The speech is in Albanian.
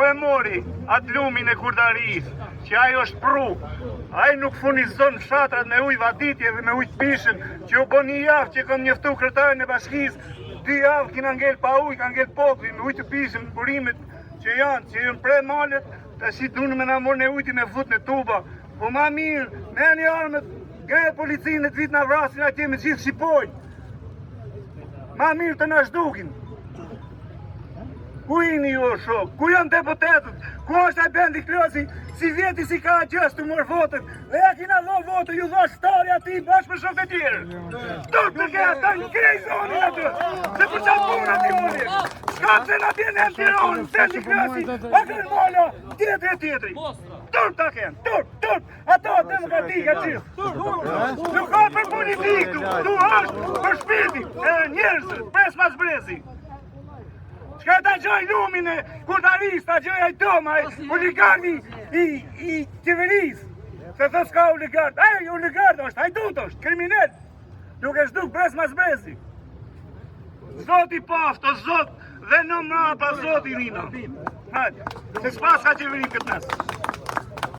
po e mori atë lumin e kurdaris, që ajo është pru, ajo nuk furnizon fshatrat me ujë vaditje dhe me ujë të pishën, që u bo një javë që kom njëftu kretarin e bashkisë, 2 javë kina ngel pa ujë, ka ngel popli, me ujë të pishën, burimet që janë pre malet, të si dunë me në morë në ujti me fut në tuba, po ma mirë, me një armët, gajë policinë në të vitë në vrasin atje me gjithë shqipojnë, ma mirë të në shdukin. Ku jeni ju shok? Ku janë deputetët? Ku është ai bendi Klosi? Si vjeti si ka gjës të morë votën? Dhe ja kina dho votë, ju dho shtari ati bashkë me shok e tjerë. Turp të ke ata në krej zonin atë. Se për qatë punë ati mori. Shkapë se në atje në Tironë, bendi Klosi, a kërë molla, tjetëri. Turp të kenë, turp. Ato demokratika gjithë. Nuk ka për politikë, tu është për shpiti, njerëzë, pres mas brezi. Shka ta gjoj lumin e kurdaris, ta gjoj ajtoma, oligardi i qeveris. Se thë s'ka oligard, oligard është, hajdut është, kriminell. Nuk e shduk bres mas brezi. Zoti pafto, zot dhe në mrapa zoti rina. Hajde, se s'pas ka qeveri këtë nësë.